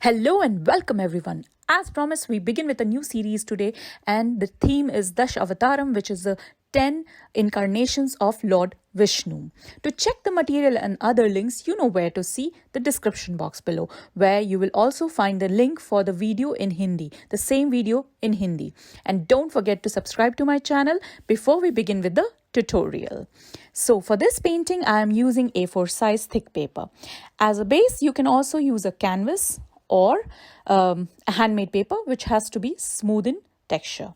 Hello and welcome everyone. As promised, we begin with a new series today, and the theme is Dashavataram, which is the 10 incarnations of Lord Vishnu. To check the material and other links, you know where to see the description box below, where you will also find the link for the video in Hindi, the same video in Hindi. And don't forget to subscribe to my channel before we begin with the tutorial. So for this painting, I am using A4 size thick paper. As a base, you can also use a canvas or a handmade paper, which has to be smooth in texture.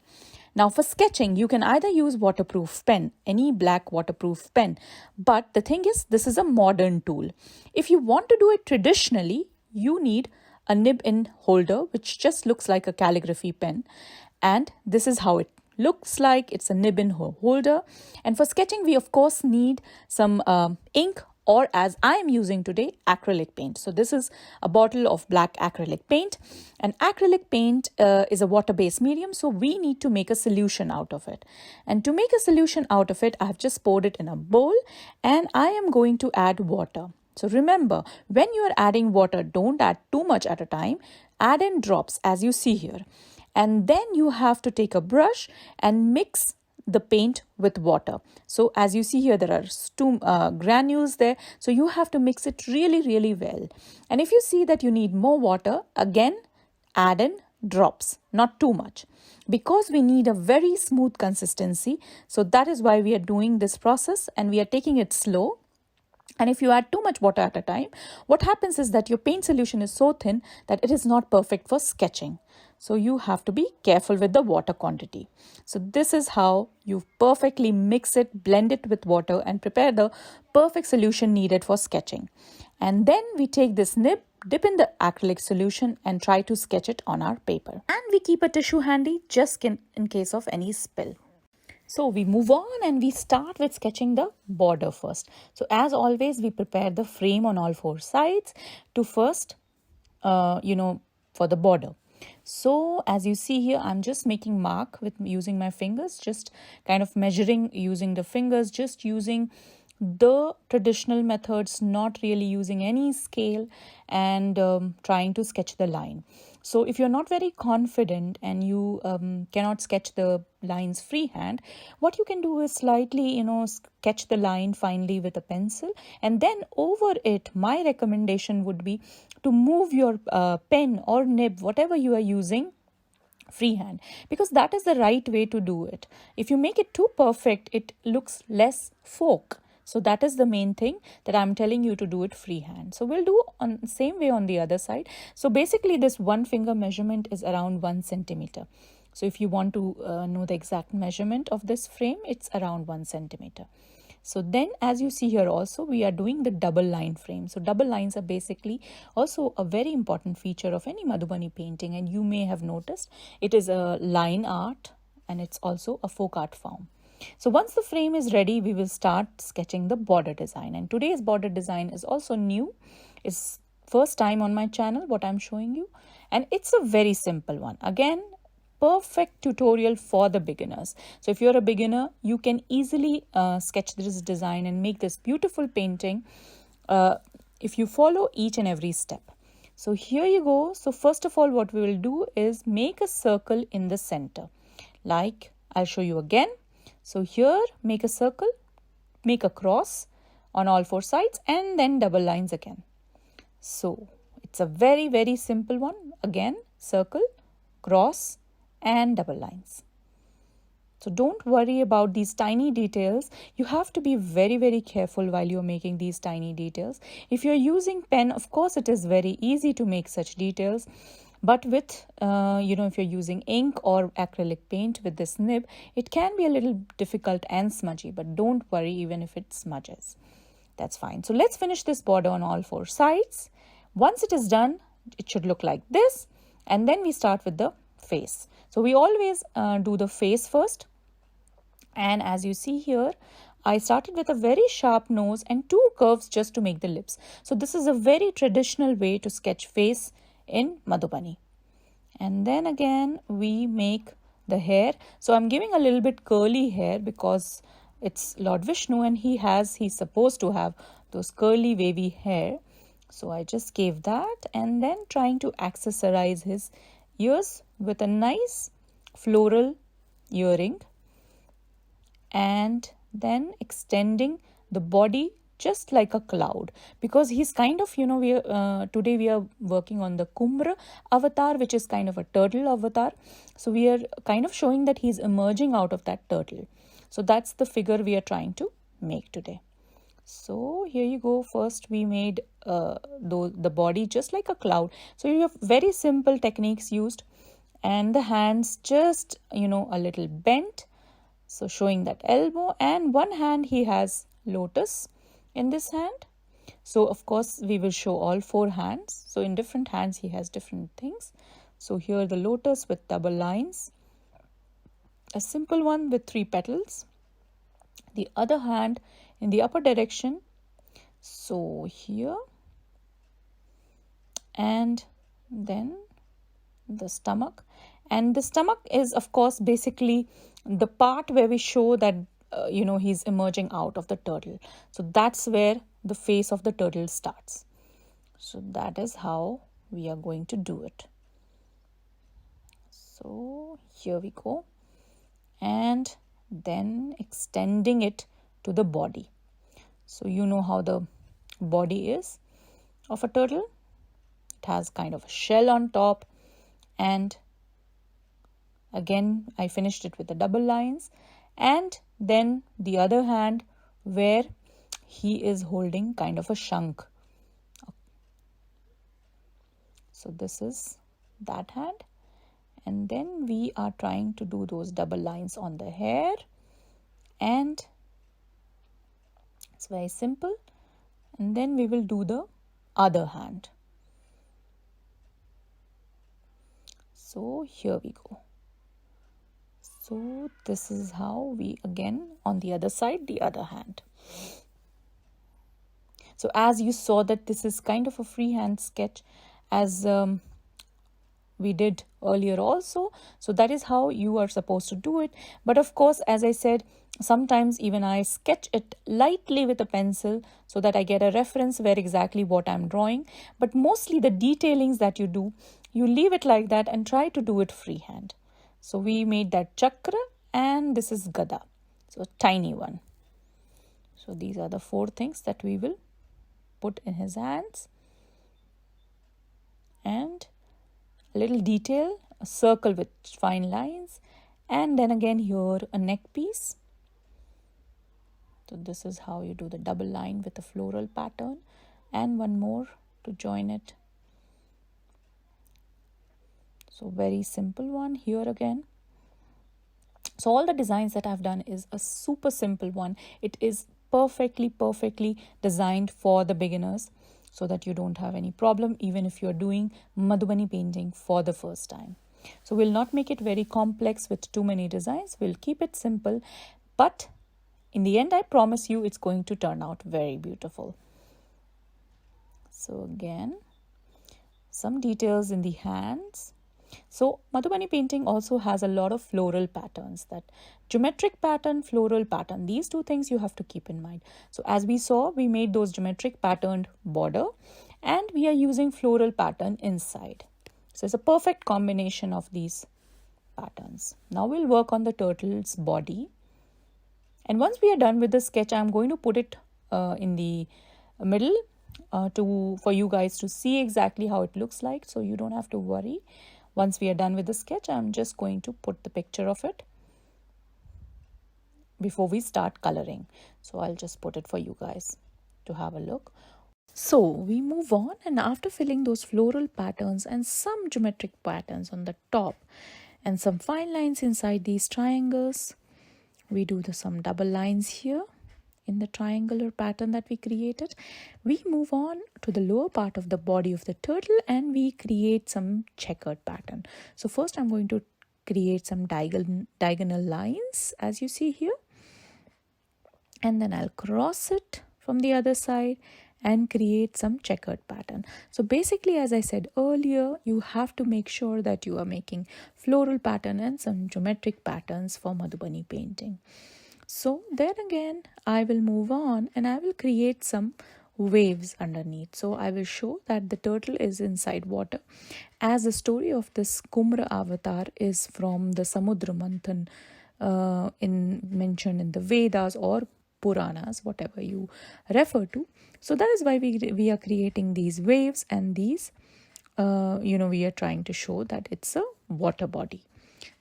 Now for sketching, you can either use waterproof pen, any black waterproof pen. But the thing is, this is a modern tool. If you want to do it traditionally, you need a nib-in holder, which just looks like a calligraphy pen. And this is how it looks like. It's a nib-in holder. And for sketching, we of course need some ink, or as I am using today, acrylic paint. So this is a bottle of black acrylic paint. And acrylic paint is a water-based medium, so we need to make a solution out of it. And to make a solution out of it, I have just poured it in a bowl and I am going to add water. So remember, when you are adding water, don't add too much at a time. Add in drops as you see here. And then you have to take a brush and mix the paint with water. So as you see here, there are two granules there. So you have to mix it really well. And if you see that you need more water, again, add in drops, not too much, because we need a very smooth consistency. So that is why we are doing this process and we are taking it slow. And if you add too much water at a time, what happens is that your paint solution is so thin that it is not perfect for sketching. So you have to be careful with the water quantity. So this is how you perfectly mix it, blend it with water and prepare the perfect solution needed for sketching. And then we take this nib, dip in the acrylic solution and try to sketch it on our paper. And we keep a tissue handy just in case of any spill. So we move on and we start with sketching the border first. So as always, we prepare the frame on all four sides to first, for the border. So as you see here, I'm just making mark with using my fingers, just kind of measuring using the fingers, just using the traditional methods, not really using any scale, and trying to sketch the line. So if you're not very confident and you cannot sketch the lines freehand, what you can do is slightly, sketch the line finely with a pencil, and then over it, my recommendation would be to move your pen or nib, whatever you are using, freehand, because that is the right way to do it. If you make it too perfect, it looks less folk. So that is the main thing, that I'm telling you to do it freehand. So we'll do on the same way on the other side. So basically this one finger measurement is around 1 centimeter. So if you want to know the exact measurement of this frame, it's around 1 centimeter. So then as you see here also, we are doing the double line frame. So double lines are basically also a very important feature of any Madhubani painting. And you may have noticed it is a line art and it's also a folk art form. So once the frame is ready, we will start sketching the border design. And today's border design is also new. It's first time on my channel what I'm showing you. And it's a very simple one. Again, perfect tutorial for the beginners. So if you're a beginner, you can easily sketch this design and make this beautiful painting if you follow each and every step. So here you go. So first of all, what we will do is make a circle in the center. Like I'll show you again. So here, make a circle, make a cross on all four sides, and then double lines again. So it's a very simple one. Again, circle, cross, and double lines. So don't worry about these tiny details. You have to be very careful while you're making these tiny details. If you're using pen, of course, it is very easy to make such details. But with, if you're using ink or acrylic paint with this nib, it can be a little difficult and smudgy, but don't worry even if it smudges. That's fine. So let's finish this border on all four sides. Once it is done, it should look like this. And then we start with the face. So we always do the face first. And as you see here, I started with a very sharp nose and two curves just to make the lips. So this is a very traditional way to sketch face in Madhubani. And then again we make the hair. So I'm giving a little bit curly hair because it's Lord Vishnu and he's supposed to have those curly wavy hair. So I just gave that, and then trying to accessorize his ears with a nice floral earring, and then extending the body just like a cloud, because he's kind of, today we are working on the Kumra Avatar, which is kind of a turtle avatar. So we are kind of showing that he's emerging out of that turtle. So that's the figure we are trying to make today. So here you go. First we made the body just like a cloud. So you have very simple techniques used, and the hands just, a little bent, so showing that elbow, and one hand he has lotus in this hand. So of course we will show all 4 hands. So in different hands he has different things. So here the lotus with double lines, a simple one with 3 petals, the other hand in the upper direction, so here, and then the stomach. And the stomach is of course basically the part where we show that he's emerging out of the turtle. So that's where the face of the turtle starts. So that is how we are going to do it. So here we go, and then extending it to the body. So you know how the body is of a turtle. It has kind of a shell on top, and again I finished it with the double lines, and then the other hand where he is holding kind of a shank. So this is that hand, and then we are trying to do those double lines on the hair, and it's very simple. And then we will do the other hand. So here we go. So this is how we, again on the other side, the other hand. So as you saw that this is kind of a freehand sketch, as we did earlier also. So that is how you are supposed to do it. But of course, as I said, sometimes even I sketch it lightly with a pencil so that I get a reference where exactly what I'm drawing. But mostly the detailings that you do, you leave it like that and try to do it freehand. So we made that chakra, and this is gada, so a tiny one. So these are the 4 things that we will put in his hands. And a little detail, a circle with fine lines, and then again here a neck piece. So this is how you do the double line with a floral pattern, and one more to join it. So very simple one here again. So all the designs that I've done is a super simple one. It is perfectly designed for the beginners, so that you don't have any problem even if you're doing Madhubani painting for the first time. So we'll not make it very complex with too many designs. We'll keep it simple, but in the end I promise you it's going to turn out very beautiful. So again, some details in the hands. So Madhubani painting also has a lot of floral patterns, that geometric pattern, floral pattern. These 2 things you have to keep in mind. So as we saw, we made those geometric patterned border, and we are using floral pattern inside. So it's a perfect combination of these patterns. Now we'll work on the turtle's body. And once we are done with the sketch, I'm going to put it in the middle for you guys to see exactly how it looks like. So you don't have to worry. Once we are done with the sketch, I'm just going to put the picture of it before we start coloring. So I'll just put it for you guys to have a look. So we move on, and after filling those floral patterns and some geometric patterns on the top and some fine lines inside these triangles, we do some double lines here in the triangular pattern that we created. We move on to the lower part of the body of the turtle, and we create some checkered pattern. So first I'm going to create some diagonal lines, as you see here, and then I'll cross it from the other side and create some checkered pattern. So basically, as I said earlier, you have to make sure that you are making floral pattern and some geometric patterns for Madhubani painting. So then again, I will move on and I will create some waves underneath. So I will show that the turtle is inside water, as the story of this Kumra Avatar is from the Samudra Manthan, mentioned in the Vedas or Puranas, whatever you refer to. So that is why we are creating these waves, and these we are trying to show that it's a water body.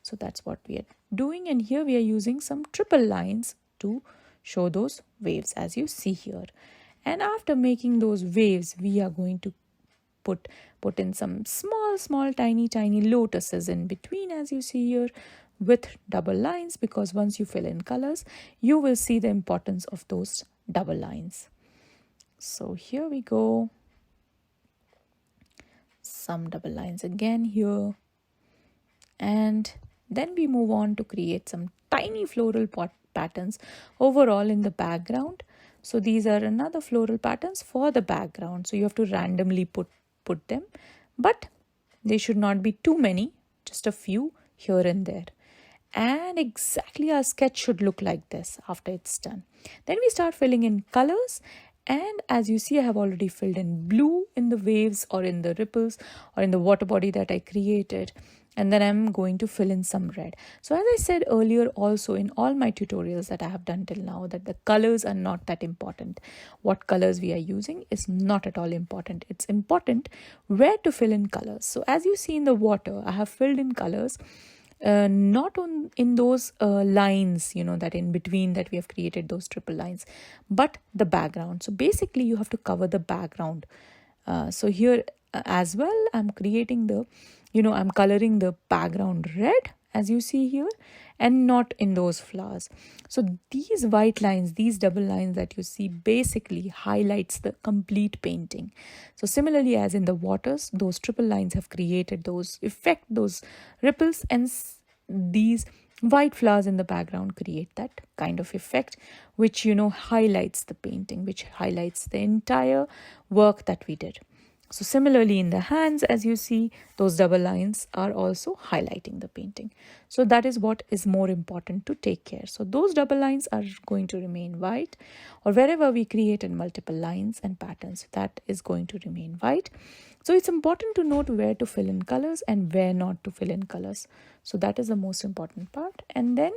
So that's what we are doing, and here we are using some triple lines to show those waves, as you see here. And after making those waves, we are going to put in some small tiny lotuses in between, as you see here, with double lines, because once you fill in colors, you will see the importance of those double lines. So here we go, some double lines again here, and then we move on to create some tiny floral patterns overall in the background. So these are another floral patterns for the background, so you have to randomly put them, but they should not be too many, just a few here and there. And exactly our sketch should look like this after it's done. Then we start filling in colors, and as you see, I have already filled in blue in the waves or in the ripples or in the water body that I created. And then I'm going to fill in some red. So as I said earlier, also in all my tutorials that I have done till now, that the colors are not that important. What colors we are using is not at all important. It's important where to fill in colors. So as you see in the water, I have filled in colors not in those lines, that in between that we have created those triple lines, but the background. So basically you have to cover the background. So here as well, I'm creating I'm coloring the background red, as you see here, and not in those flowers. So these white lines, these double lines that you see, basically highlights the complete painting. So similarly as in the waters, those triple lines have created those effect, those ripples, and these white flowers in the background create that kind of effect, which highlights the painting, which highlights the entire work that we did. So similarly in the hands, as you see, those double lines are also highlighting the painting. So that is what is more important to take care. So those double lines are going to remain white, or wherever we created multiple lines and patterns, that is going to remain white. So it's important to note where to fill in colors and where not to fill in colors. So that is the most important part. And then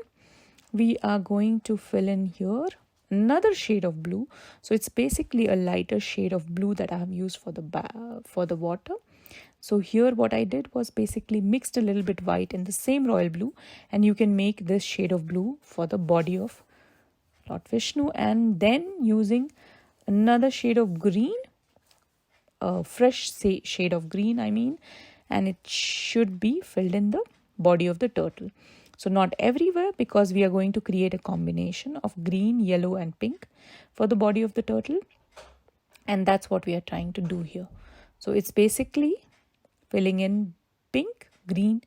we are going to fill in here another shade of blue. So it's basically a lighter shade of blue that I have used for the water. So here what I did was basically mixed a little bit white in the same royal blue, and you can make this shade of blue for the body of Lord Vishnu, and then using another shade of green, a fresh shade of green and it should be filled in the body of the turtle. So not everywhere, because we are going to create a combination of green, yellow and pink for the body of the turtle. And that's what we are trying to do here. So it's basically filling in pink, green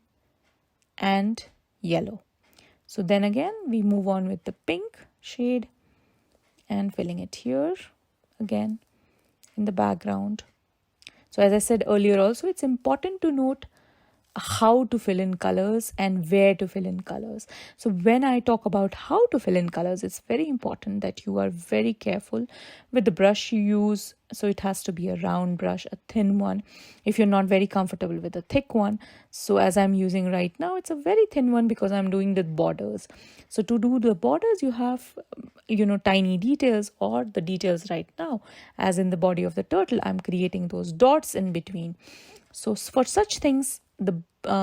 and yellow. So then again, we move on with the pink shade and filling it here again in the background. So as I said earlier also, it's important to note how to fill in colors and where to fill in colors. So when I talk about how to fill in colors, it's very important that you are very careful with the brush you use. So it has to be a round brush, a thin one, if you're not very comfortable with a thick one. So as I'm using right now, it's a very thin one because I'm doing the borders. So to do the borders, you have tiny details, or the details right now, as in the body of the turtle, I'm creating those dots in between. So for such things, the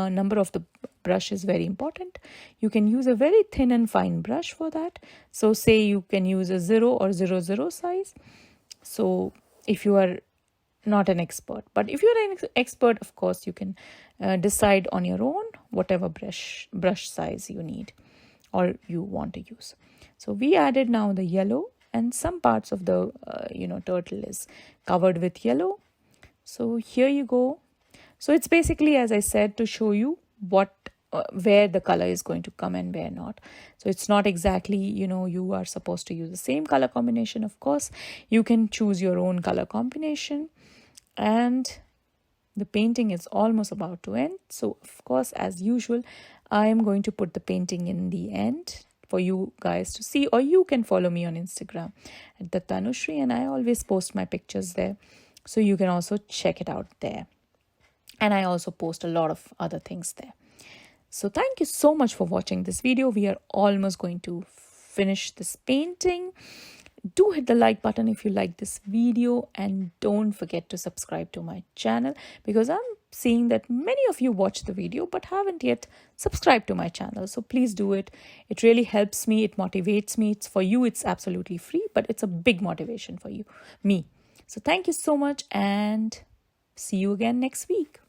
number of the brush is very important. You can use a very thin and fine brush for that. So say you can use a 0 or 00 size. So if you are not an expert, but if you're an expert, of course, you can decide on your own whatever brush size you need or you want to use. So we added now the yellow, and some parts of the turtle is covered with yellow. So here you go. So it's basically, as I said, to show you where the color is going to come and where not. So it's not exactly, you are supposed to use the same color combination. Of course, you can choose your own color combination, and the painting is almost about to end. So of course, as usual, I am going to put the painting in the end for you guys to see, or you can follow me on Instagram at the Tanushri, and I always post my pictures there, so you can also check it out there. And I also post a lot of other things there. So thank you so much for watching this video. We are almost going to finish this painting. Do hit the like button if you like this video, and don't forget to subscribe to my channel, because I'm seeing that many of you watch the video but haven't yet subscribed to my channel. So please do it. It really helps me. It motivates me. It's for you. It's absolutely free, but it's a big motivation for me. So thank you so much, and see you again next week.